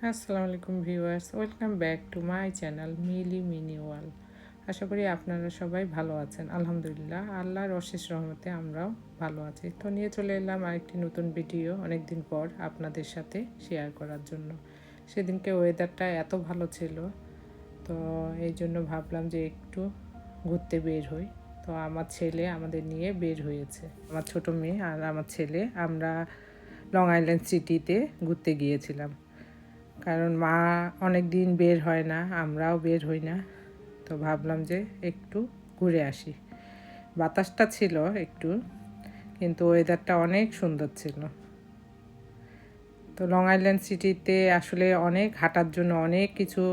আসসালামু আলাইকুম viewers, welcome back to my channel Mili Mini World. আশা করি আপনারা সবাই ভালো আছেন। আলহামদুলিল্লাহ, আল্লাহর অশেষ রহমতে আমরাও ভালো আছি। তো নিয়ে চলে এলাম আরেকটি নতুন ভিডিও অনেক দিন পর আপনাদের সাথে শেয়ার করার জন্য। সেদিনকে ওয়েদারটা এত ভালো ছিল, তো এই জন্য ভাবলাম যে একটু ঘুরতে বের হই। তো আমার ছেলে আমাদের নিয়ে বের হয়েছে, আমার ছোট মেয়ে আর আমার ছেলে। আমরা লং আইল্যান্ড সিটিতে ঘুরতে গিয়েছিলাম, কারণ মা অনেক দিন বের হয় না, আমরাও বের হই না। তো ভাবলাম যে একটু ঘুরে আসি। বাতাসটা ছিল একটু, কিন্তু ওয়েদারটা অনেক সুন্দর ছিল। তো লং আইল্যান্ড সিটিতে আসলে অনেক হাঁটার জন্য অনেক কিছু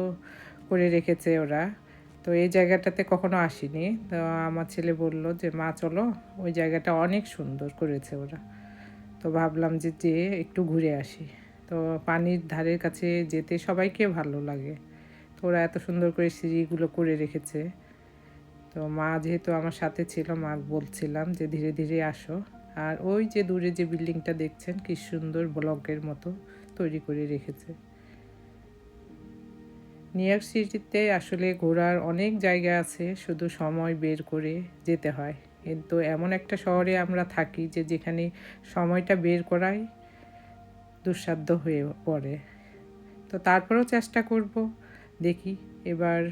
করে রেখেছে ওরা। তো এই জায়গাটাতে কখনো আসিনি। তো আমার ছেলে বলল যে মা চলো, ওই জায়গাটা অনেক সুন্দর করেছে ওরা। তো ভাবলাম যে একটু ঘুরে আসি। তো পানির ধারের কাছে যেতে সবাইকে ভালো লাগে। তো ওরা এত সুন্দর করে সিঁড়িগুলো করে রেখেছে। তো মা যেহেতু আমার সাথে ছিল, মা বলছিলাম যে ধীরে ধীরে আসো। আর ওই যে দূরে যে বিল্ডিংটা দেখছেন, কি সুন্দর ব্লকের মতো তৈরি করে রেখেছে। নিউ ইয়র্ক সিটিতে আসলে ঘোরার অনেক জায়গা আছে, শুধু সময় বের করে যেতে হয়। কিন্তু এমন একটা শহরে আমরা থাকি যে যেখানে সময়টা বের করাই দুঃসাধ্য হয়ে পড়ে। তো তারপরেও চেষ্টা করব, দেখি এবার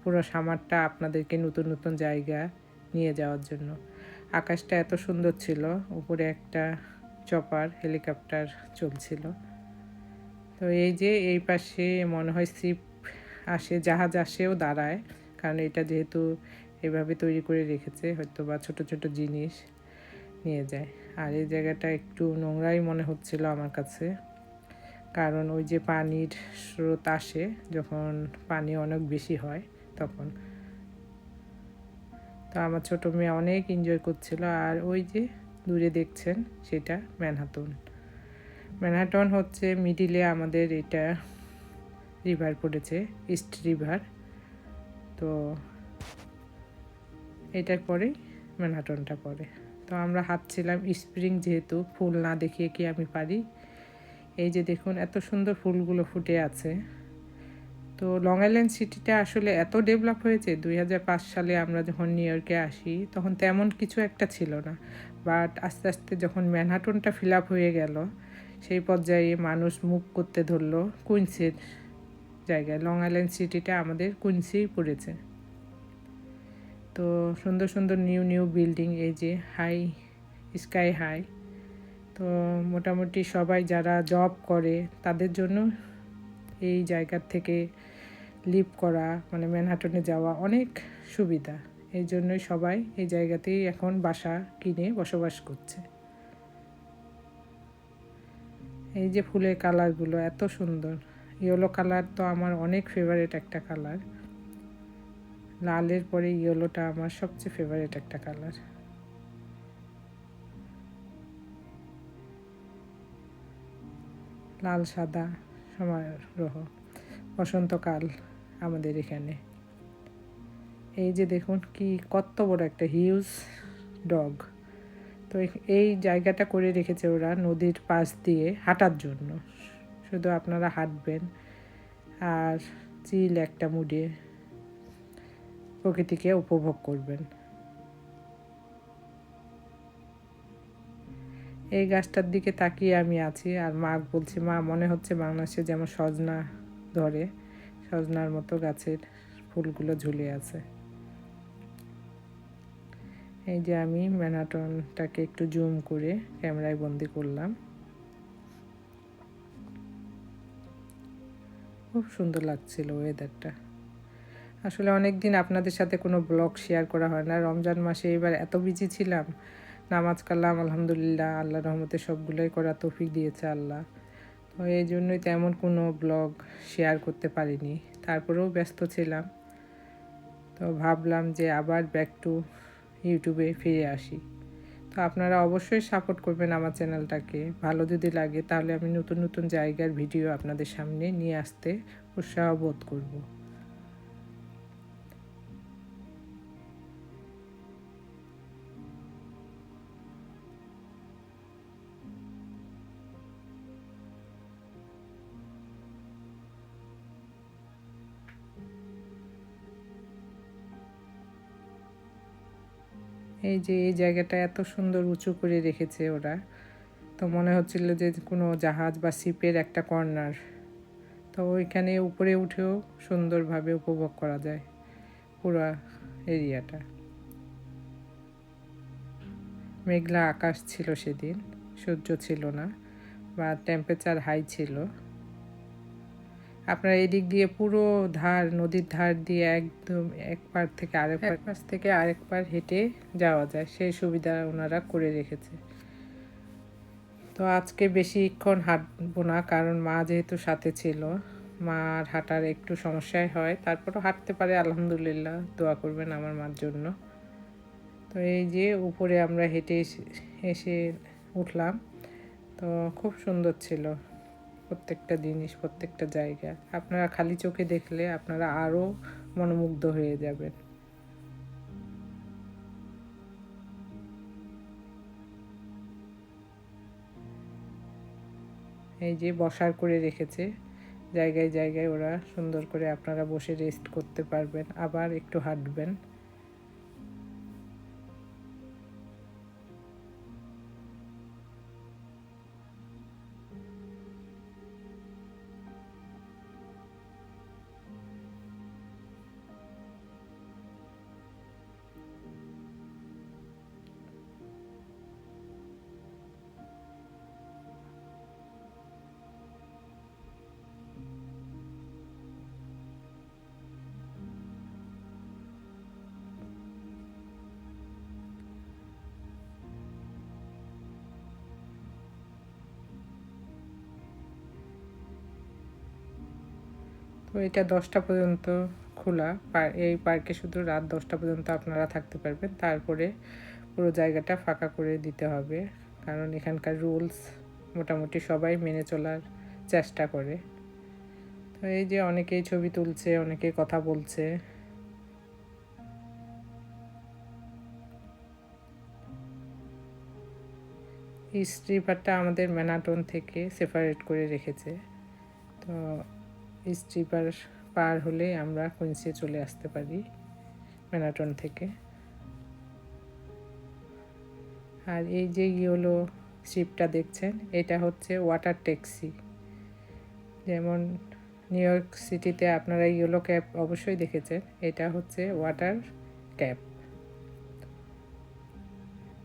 পুরো সামারটা আপনাদেরকে নতুন নতুন জায়গা নিয়ে যাওয়ার জন্য। আকাশটা এত সুন্দর ছিল, উপরে একটা চপার হেলিকপ্টার চলছিল। তো এই যে এই পাশে মনে হয় শিপ আসে, জাহাজ আসেও দাঁড়ায়, কারণ এটা যেহেতু এভাবে তৈরি করে রেখেছে, হয়তো বা ছোটো ছোটো জিনিস নিয়ে যায়। আর এই জায়গাটা একটু নোংরাই মনে হচ্ছিল আমার কাছে, কারণ ওই যে পানির স্রোত আসে যখন পানি অনেক বেশি হয় তখন। তো আমার ছোটো মেয়ে অনেক এনজয় করছিল। আর ওই যে দূরে দেখছেন, সেটা ম্যানহাটন। ম্যানহাটন হচ্ছে মিডিলে আমাদের এটা রিভার পড়েছে, ইস্ট রিভার। তো এটার পরেই ম্যানহাটনটা পড়ে। তো আমরা হাঁটছিলাম, স্প্রিং যেহেতু, ফুল না দেখিয়ে কি আমি পারি। এই যে দেখুন এত সুন্দর ফুলগুলো ফুটে আছে। তো লং আইল্যান্ড সিটিটা আসলে এত ডেভেলপ হয়েছে। 2005 সালে আমরা যখন নিউ ইয়র্কে আসি তখন তেমন কিছু একটা ছিল না, বাট আস্তে আস্তে যখন ম্যানহাটনটা ফিল আপ হয়ে গেল, সেই পর্যায়ে মানুষ মুভ করতে ধরলো কুইন্সের জায়গায়। লং আইল্যান্ড সিটিটা আমাদের কুইন্সেই পড়েছে। তো সুন্দর সুন্দর নিউ নিউ বিল্ডিং, এই যে হাই, স্কাই হাই। তো মোটামুটি সবাই যারা জব করে তাদের জন্য এই জায়গার থেকে লিভ করা, মানে ম্যানহাটনে যাওয়া অনেক সুবিধা। এই জন্যই সবাই এই জায়গাতেই এখন বাসা কিনে বসবাস করছে। এই যে ফুলের কালারগুলো এত সুন্দর। ইয়েলো কালার তো আমার অনেক ফেভারিট একটা কালার। লালের পরে ইয়েলোটা আমার সবচেয়ে ফেভারিট একটা কালার। লাল সাদা সমারোহ, বসন্তকাল আমাদের এখানে। এই যে দেখুন কি কত বড় একটা হিউজ ডগ। তো এই জায়গাটা করে রেখেছে ওরা নদীর পাশ দিয়ে হাঁটার জন্য। শুধু আপনারা হাঁটবেন আর চিল একটা মুডে প্রকৃতিকে উপভোগ করবেন। এই গাছটার দিকে তাকিয়ে আমি আছি আর মা বলছি, মা মনে হচ্ছে বাংলাদেশে যেমন সজনা ধরে, সজনার মতো গাছের ফুলগুলো ঝুলে আছে। এই যে আমি ম্যানহাটনটাকে একটু জুম করে ক্যামেরায় বন্দি করলাম। খুব সুন্দর লাগছিল ওয়েদারটা। আসলে অনেক দিন আপনাদের সাথে কোনো ব্লগ শেয়ার করা হয় না। রমজান মাসে এবার এত বিজি ছিলাম, নামাজ কালাম আলহামদুলিল্লাহ, আল্লাহ রহমতে সবগুলোই করা তৌফিক দিয়েছে আল্লাহ। তো এই জন্যই তেমন কোনো ব্লগ শেয়ার করতে পারিনি, তারপরেও ব্যস্ত ছিলাম। তো ভাবলাম যে আবার ব্যাক টু ইউটিউবে ফিরে আসি। তো আপনারা অবশ্যই সাপোর্ট করবেন আমার চ্যানেলটাকে। ভালো যদি লাগে তাহলে আমি নতুন নতুন জায়গার ভিডিও আপনাদের সামনে নিয়ে আসতে উৎসাহ বোধ করব। এই যে এই জায়গাটা এত সুন্দর উঁচু করে রেখেছে ওরা, তো মনে হচ্ছিল যে কোনো জাহাজ বা শিপের একটা কর্নার। তো ওইখানে উপরে উঠেও সুন্দরভাবে উপভোগ করা যায় পুরো এরিয়াটা। মেঘলা আকাশ ছিল সেদিন, সূর্য ছিল না বা টেম্পারেচার হাই ছিল। আপনারা এদিক দিয়ে পুরো নদীর ধার দিয়ে একদম এক পার থেকে আরেক পার হেঁটে যাওয়া যায়, সেই সুবিধা ওনারা করে রেখেছে। তো আজকে বেশিক্ষণ হাঁটবো না, কারণ মা যেহেতু সাথে ছিল, মার হাঁটার একটু সমস্যাই হয়, তারপরও হাঁটতে পারে আলহামদুলিল্লাহ। দোয়া করবেন আমার মার জন্য। তো এই যে উপরে আমরা হেঁটে এসে উঠলাম, তো খুব সুন্দর ছিল প্রত্যেকটা জিনিস, প্রত্যেকটা জায়গা। আপনারা খালি চোখে দেখলে আপনারা আরও মনোমুগ্ধ হয়ে যাবেন। এই যে বসার করে রেখেছে জায়গায় জায়গায়, ওরা সুন্দর করে আপনারা বসে রেস্ট করতে পারবেন, আবার একটু হাঁটবেন। তো এটা 10টা পর্যন্ত খোলা। এই পার্কে শুধু রাত 10টা পর্যন্ত আপনারা থাকতে পারবেন, তারপরে পুরো জায়গাটা ফাঁকা করে দিতে হবে, কারণ এখানকার রুলস মোটামুটি সবাই মেনে চলার চেষ্টা করে। তো এই যে অনেকেই ছবি তুলছে, অনেকে কথা বলছে। এই স্ট্রিপারটা আমাদের ম্যানাটন থেকে সেপারেট করে রেখেছে। তো এই স্ট্রিপার পার হলে আমরা কুইন্সে চলে আসতে পারি ম্যানাটন থেকে। আর এই যে ইয়েলো শিপটা দেখছেন, এটা হচ্ছে ওয়াটার ট্যাক্সি। যেমন নিউ ইয়র্ক সিটিতে আপনারা ইয়েলো ক্যাব অবশ্যই দেখেছেন, এটা হচ্ছে ওয়াটার ক্যাব।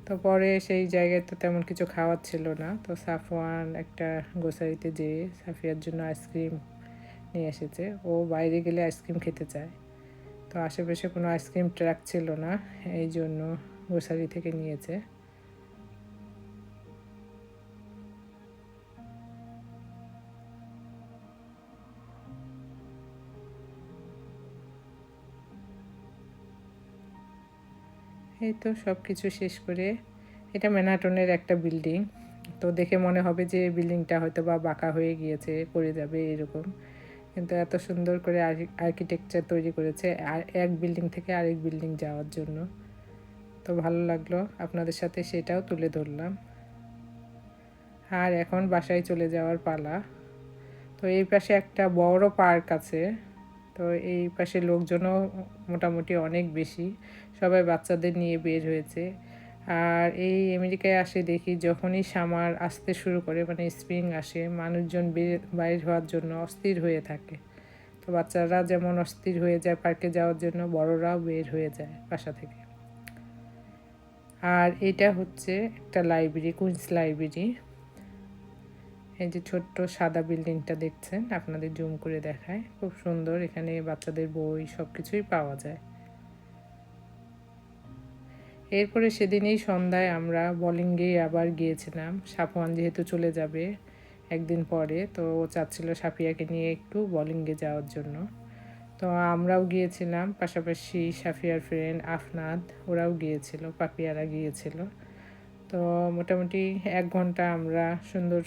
তো পরে সেই জায়গায় তো তেমন কিছু খাওয়ার ছিল না, তো সাফওয়ান একটা গ্রোসারিতে যেয়ে সাফিয়ার জন্য আইসক্রিম নিয়ে এসেছে। ও বাইরে গেলে আইসক্রিম খেতে চায়, তো আশেপাশে কোনো আইসক্রিম ট্রাক ছিল না, এই জন্য গ্রোসারি থেকে নিয়েছে। এই তো সব কিছু শেষ করে, এটা ম্যানহাটনের একটা বিল্ডিং। তো দেখে মনে হবে যে বিল্ডিংটা হয়তো বা বাঁকা হয়ে গিয়েছে, পড়ে যাবে এরকম, কিন্তু এত সুন্দর করে আর্কিটেকচার তৈরি করেছে আর এক বিল্ডিং থেকে আরেক বিল্ডিং যাওয়ার জন্য। তো ভালো লাগলো, আপনাদের সাথে সেটাও তুলে ধরলাম। আর এখন বাসায় চলে যাওয়ার পালা। তো এই পাশে একটা বড় পার্ক আছে, তো এই পাশে লোকজনও মোটামুটি অনেক বেশি, সবাই বাচ্চাদের নিয়ে বের হয়েছে। আর এই আমেরিকায় আসে দেখি যখনই সামার আসতে শুরু করে, মানে স্প্রিং আসে, মানুষজন বাইর হওয়ার জন্য অস্থির হয়ে থাকে। তো বাচ্চারা যেমন অস্থির হয়ে যায় পার্কে যাওয়ার জন্য, বড়রাও বের হয়ে যায় বাসা থেকে। আর এটা হচ্ছে একটা লাইব্রেরি, কুইন্স লাইব্রেরি। এই যে ছোট্ট সাদা বিল্ডিংটা দেখছেন, আপনাদের জুম করে দেখায়, খুব সুন্দর। এখানে বাচ্চাদের বই সব কিছুই পাওয়া যায়। এরপরে সেদিনই সন্ধ্যায় আমরা বোলিংয়ে আবার গিয়েছিলাম। সাফওয়ান যেহেতু চলে যাবে একদিন পরে, তো ও চাচ্ছিল সাফিয়াকে নিয়ে একটু বোলিংয়ে যাওয়ার জন্য। তো আমরাও গিয়েছিলাম, পাশাপাশি সাফিয়ার ফ্রেন্ড আফনাদ ওরাও গিয়েছিল, পাপিয়ারা গিয়েছিল। তো মোটামুটি 1 ঘন্টা আমরা সুন্দর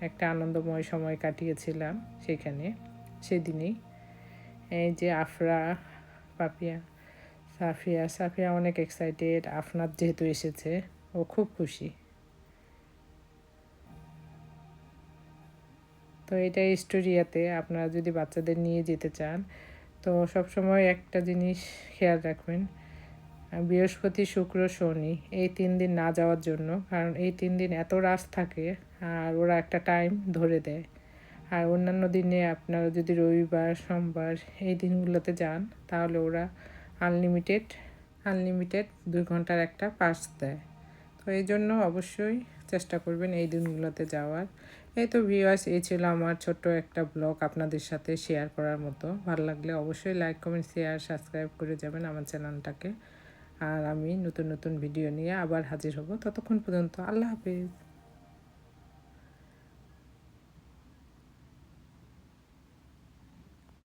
একটা আনন্দময় সময় কাটিয়েছিলাম সেখানে সেদিনই। এই যে আফরা, পাপিয়া, সাফিয়া অনেক এক্সাইটেড। আফনাদ যেহেতু এসেছে, ও খুব খুশি। তো এটা স্টোরিয়াতে আপনারা যদি বাচ্চাদের নিয়ে যেতে চান, তো সবসময় একটা জিনিস খেয়াল রাখবেন, বৃহস্পতি, শুক্র, শনি এই 3 দিন না যাওয়ার জন্য। কারণ এই 3 দিন এত রাশ থাকে আর ওরা একটা টাইম ধরে দেয়। আর অন্যান্য দিনে আপনারা যদি রবিবার, সোমবার এই দিনগুলোতে যান তাহলে ওরা আনলিমিটেড 2 ঘন্টার একটা পাস দেয়। তো এই জন্য অবশ্যই চেষ্টা করবেন এই দিনগুলোতে যাওয়ার। এই তো ভিউয়ার্স, এই ছিল আমার ছোট্ট একটা ব্লগ আপনাদের সাথে শেয়ার করার মতো। ভালো লাগলে অবশ্যই লাইক, কমেন্ট, শেয়ার, সাবস্ক্রাইব করে যাবেন আমার চ্যানেলটাকে। আর আমি নতুন নতুন ভিডিও নিয়ে আবার হাজির হব। ততক্ষণ পর্যন্ত আল্লাহ হাফেজ।